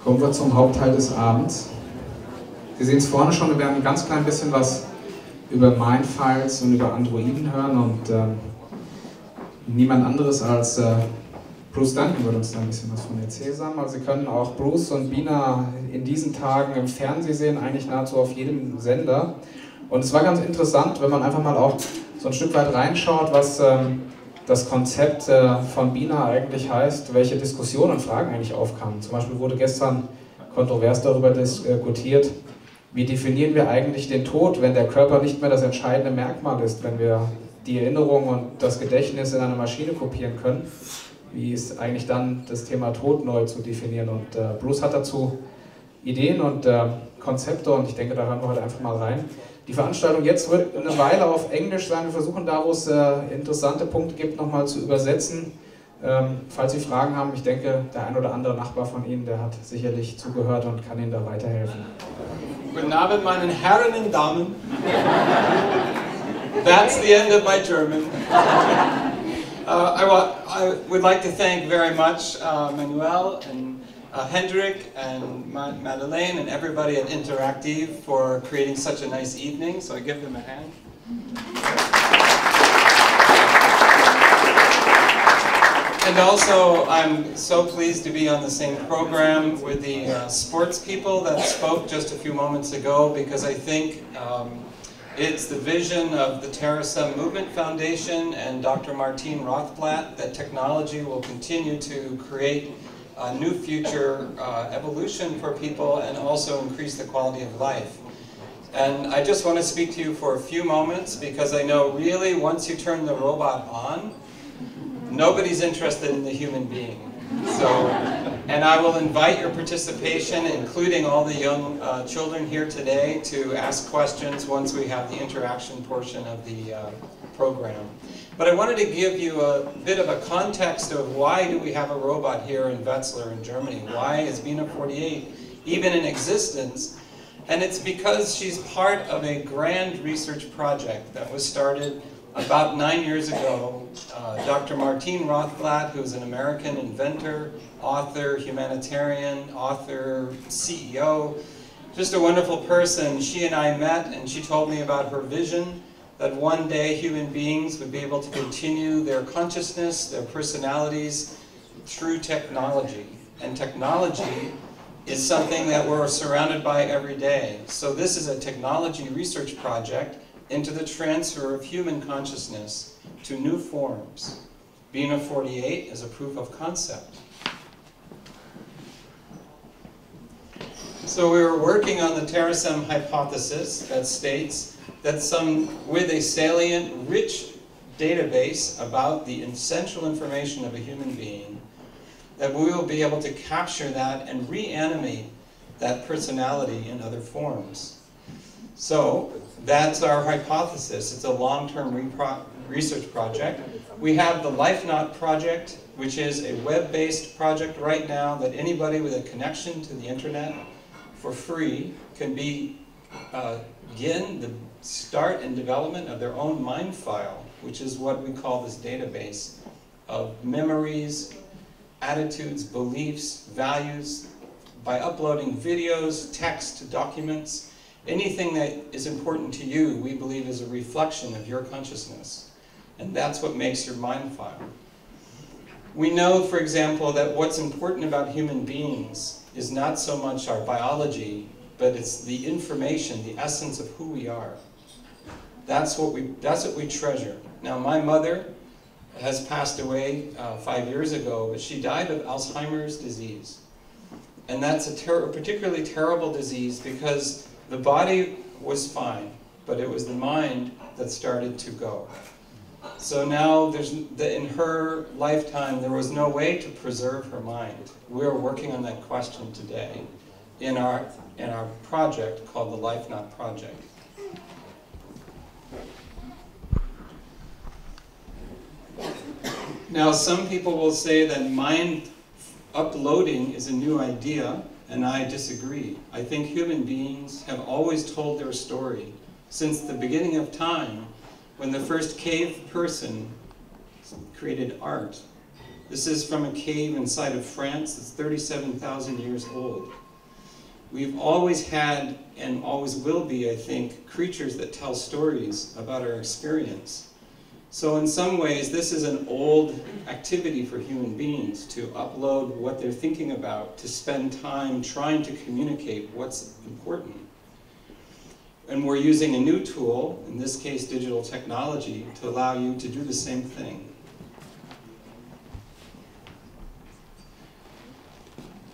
Kommen wir zum Hauptteil des Abends. Sie sehen es vorne schon, wir werden ein ganz klein bisschen was über Mindfiles und über Androiden hören und niemand anderes als Bruce Duncan wird uns da ein bisschen was von erzählen. Also Sie können auch Bruce und Bina in diesen Tagen im Fernsehen sehen, eigentlich nahezu auf jedem Sender. Und es war ganz interessant, wenn man einfach mal auch so ein Stück weit reinschaut, was das Konzept von Bina eigentlich heißt, welche Diskussionen und Fragen eigentlich aufkamen. Zum Beispiel wurde gestern kontrovers darüber diskutiert, wie definieren wir eigentlich den Tod, wenn der Körper nicht mehr das entscheidende Merkmal ist, wenn wir die Erinnerung und das Gedächtnis in einer Maschine kopieren können. Wie ist eigentlich dann das Thema Tod neu zu definieren? Und Bruce hat dazu Ideen und Konzepte und ich denke, da hören wir heute einfach mal rein. Die Veranstaltung jetzt wird eine Weile auf Englisch sein. Wir versuchen da, wo es interessante Punkte gibt, nochmal zu übersetzen. Falls Sie Fragen haben, ich denke, der ein oder andere Nachbar von Ihnen, der hat sicherlich zugehört und kann Ihnen da weiterhelfen. Guten Abend, meine Herren und Damen. That's the end of my German. I would like to thank very much Manuel and Hnedrik and Madeleine and everybody at Interaktiv for creating such a nice evening, so I give them a hand. And also, I'm so pleased to be on the same program with the sports people that spoke just a few moments ago, because I think it's the vision of the Terasem Movement Foundation and Dr. Martine Rothblatt that technology will continue to create a new future evolution for people and also increase the quality of life. And I just want to speak to you for a few moments, because I know really once you turn the robot on, nobody's interested in the human being. So, and I will invite your participation, including all the young children here today, to ask questions once we have the interaction portion of the program. But I wanted to give you a bit of a context of why do we have a robot here in Wetzlar in Germany? Why is Bina48 even in existence? And it's because she's part of a grand research project that was started about 9 years ago. Dr. Martine Rothblatt, who's an American inventor, author, humanitarian, author, CEO, just a wonderful person. She and I met and she told me about her vision that one day human beings would be able to continue their consciousness, their personalities through technology. And technology is something that we're surrounded by every day. So this is a technology research project into the transfer of human consciousness to new forms. Bina48 is a proof of concept. So we were working on the Terasem hypothesis that states that with a salient, rich database about the essential information of a human being, that we will be able to capture that and reanimate that personality in other forms. So that's our hypothesis. It's a long-term research project. We have the LifeNaut project, which is a web-based project right now that anybody with a connection to the internet for free can begin the start and development of their own mind file, which is what we call this database of memories, attitudes, beliefs, values, by uploading videos, text, documents. Anything that is important to you, we believe, is a reflection of your consciousness. And that's what makes your mind file. We know, for example, that what's important about human beings is not so much our biology, but it's the information, the essence of who we are. That's what we treasure. Now, my mother has passed away 5 years ago, but she died of Alzheimer's disease. And that's a particularly terrible disease because the body was fine, but it was the mind that started to go. So now, in her lifetime, there was no way to preserve her mind. We're working on that question today in our project called the LifeNaut Project. Now, some people will say that mind uploading is a new idea, and I disagree. I think human beings have always told their story since the beginning of time, when the first cave person created art This is from a cave inside of France that's 37,000 years old. We've always had, and always will be, I think, creatures that tell stories about our experience. So in some ways, this is an old activity for human beings to upload what they're thinking about, to spend time trying to communicate what's important. And we're using a new tool, in this case digital technology, to allow you to do the same thing.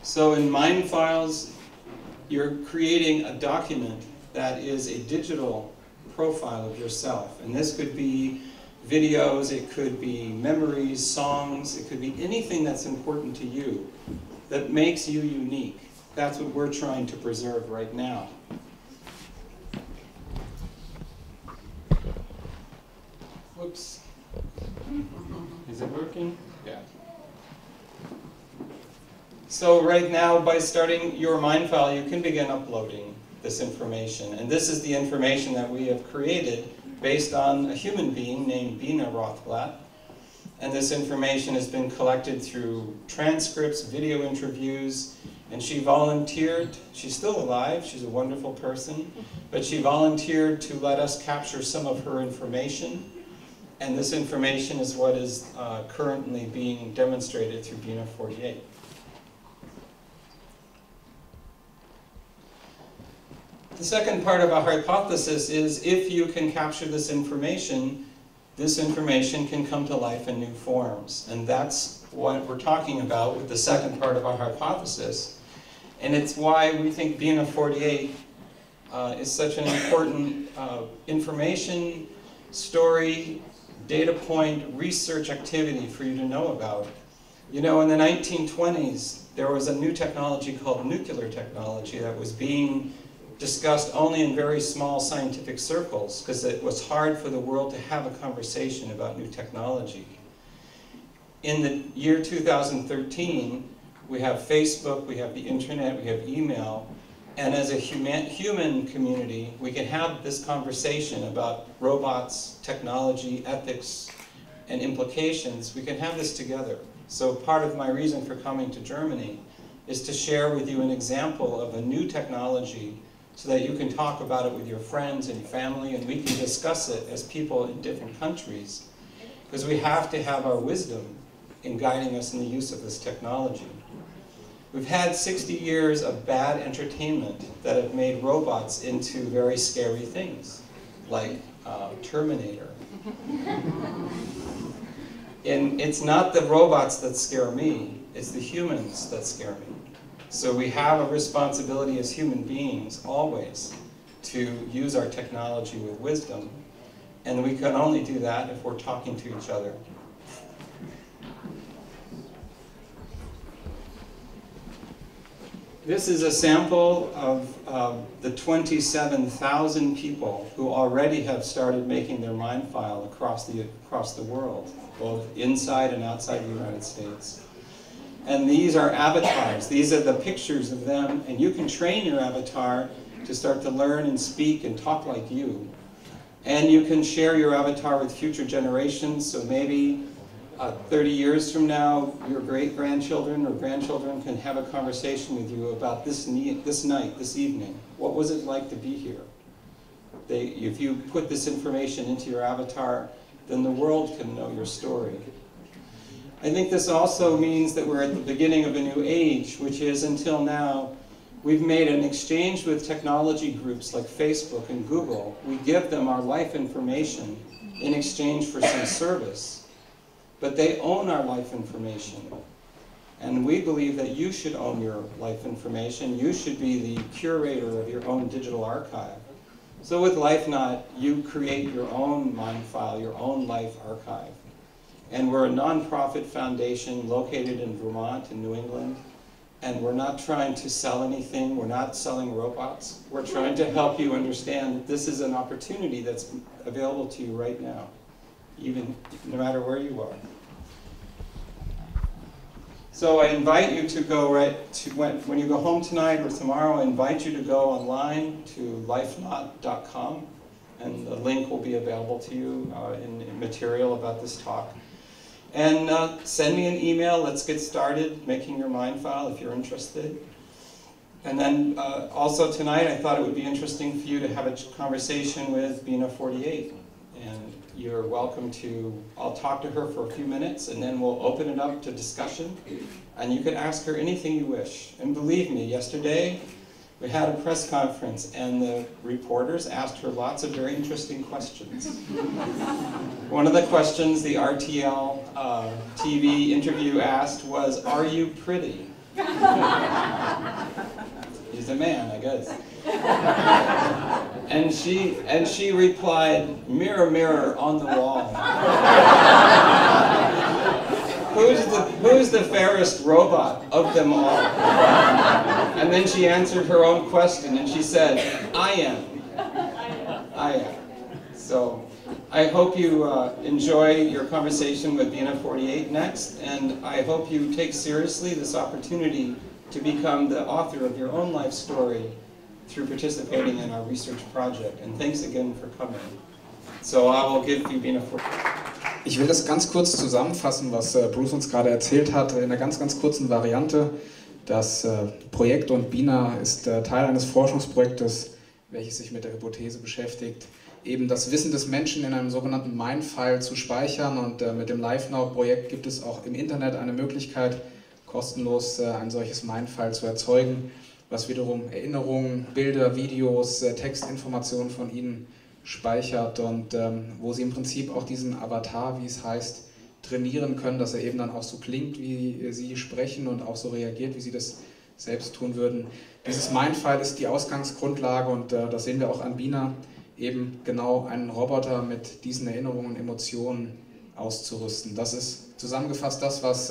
So in Mind Files, you're creating a document that is a digital profile of yourself. And this could be videos, it could be memories, songs, it could be anything that's important to you that makes you unique. That's what we're trying to preserve right now. Whoops. Is it working? Yeah. So right now, by starting your Mind File, you can begin uploading this information. And this is the information that we have created based on a human being named Bina48. And this information has been collected through transcripts, video interviews, and she volunteered. She's still alive, she's a wonderful person, but she volunteered to let us capture some of her information. And this information is what is currently being demonstrated through Bina48. The second part of our hypothesis is if you can capture this information can come to life in new forms. And that's what we're talking about with the second part of our hypothesis. And it's why we think Bina48 is such an important information, story, data point, research activity for you to know about. You know, in the 1920s, there was a new technology called nuclear technology that was being discussed only in very small scientific circles because it was hard for the world to have a conversation about new technology. In the year 2013, we have Facebook, we have the internet, we have email, and as a human community, we can have this conversation about robots, technology, ethics, and implications. We can have this together. So part of my reason for coming to Germany is to share with you an example of a new technology so that you can talk about it with your friends and family, and we can discuss it as people in different countries, because we have to have our wisdom in guiding us in the use of this technology. We've had 60 years of bad entertainment that have made robots into very scary things, like Terminator. And it's not the robots that scare me, it's the humans that scare me. So we have a responsibility as human beings, always, to use our technology with wisdom. And we can only do that if we're talking to each other. This is a sample of the 27,000 people who already have started making their Mind File across the world, both inside and outside the United States. And these are avatars. These are the pictures of them, and you can train your avatar to start to learn and speak and talk like you. And you can share your avatar with future generations, so maybe 30 years from now, your great-grandchildren or grandchildren can have a conversation with you about this night, this evening. What was it like to be here? If you put this information into your avatar, then the world can know your story. I think this also means that we're at the beginning of a new age, which is, until now, we've made an exchange with technology groups like Facebook and Google. We give them our life information in exchange for some service. But they own our life information. And we believe that you should own your life information. You should be the curator of your own digital archive. So with LifeNot, you create your own Mind File, your own life archive. And we're a nonprofit foundation located in Vermont, in New England. And we're not trying to sell anything. We're not selling robots. We're trying to help you understand that this is an opportunity that's available to you right now, even no matter where you are. So I invite you to go when you go home tonight or tomorrow, I invite you to go online to lifenot.com, and the link will be available to you in material about this talk. And send me an email. Let's get started making your mind file if you're interested. And then also tonight, I thought it would be interesting for you to have a conversation with Bina48. And you're welcome to, I'll talk to her for a few minutes, and then we'll open it up to discussion. And you can ask her anything you wish. And believe me, yesterday, we had a press conference, and the reporters asked her lots of very interesting questions. One of the questions the RTL TV interview asked was, "Are you pretty?" He's a man, I guess. And she replied, "Mirror, mirror on the wall. Who's the fairest robot of them all?" And then she answered her own question, and she said, "I am. I am." So I hope you enjoy your conversation with Bina48 next, and I hope you take seriously this opportunity to become the author of your own life story through participating in our research project. And thanks again for coming. So I will give you Bina48. Ich will das ganz kurz zusammenfassen, was Bruce uns gerade erzählt hat, in einer ganz kurzen Variante. Das Projekt und Bina ist Teil eines Forschungsprojektes, welches sich mit der Hypothese beschäftigt, eben das Wissen des Menschen in einem sogenannten Mindfile zu speichern. Und mit dem LiveNow-Projekt gibt es auch im Internet eine Möglichkeit, kostenlos ein solches Mindfile zu erzeugen, was wiederum Erinnerungen, Bilder, Videos, Textinformationen von Ihnen speichert und wo Sie im Prinzip auch diesen Avatar, wie es heißt, trainieren können, dass er eben dann auch so klingt, wie Sie sprechen und auch so reagiert, wie Sie das selbst tun würden. Dieses Mindfile ist die Ausgangsgrundlage und das sehen wir auch an Bina, eben genau einen Roboter mit diesen Erinnerungen und Emotionen auszurüsten. Das ist zusammengefasst das, was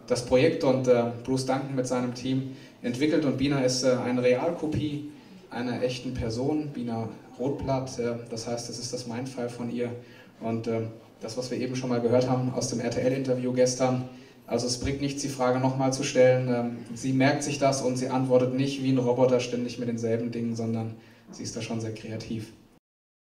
das Projekt und Bruce Duncan mit seinem Team entwickelt, und Bina ist eine Realkopie einer echten Person, Bina Rotblatt, das heißt, das ist das Mindfile von ihr, und das, was wir eben schon mal gehört haben aus dem RTL-Interview gestern, also es bringt nichts, die Frage nochmal zu stellen, sie merkt sich das und sie antwortet nicht wie ein Roboter ständig mit denselben Dingen, sondern sie ist da schon sehr kreativ.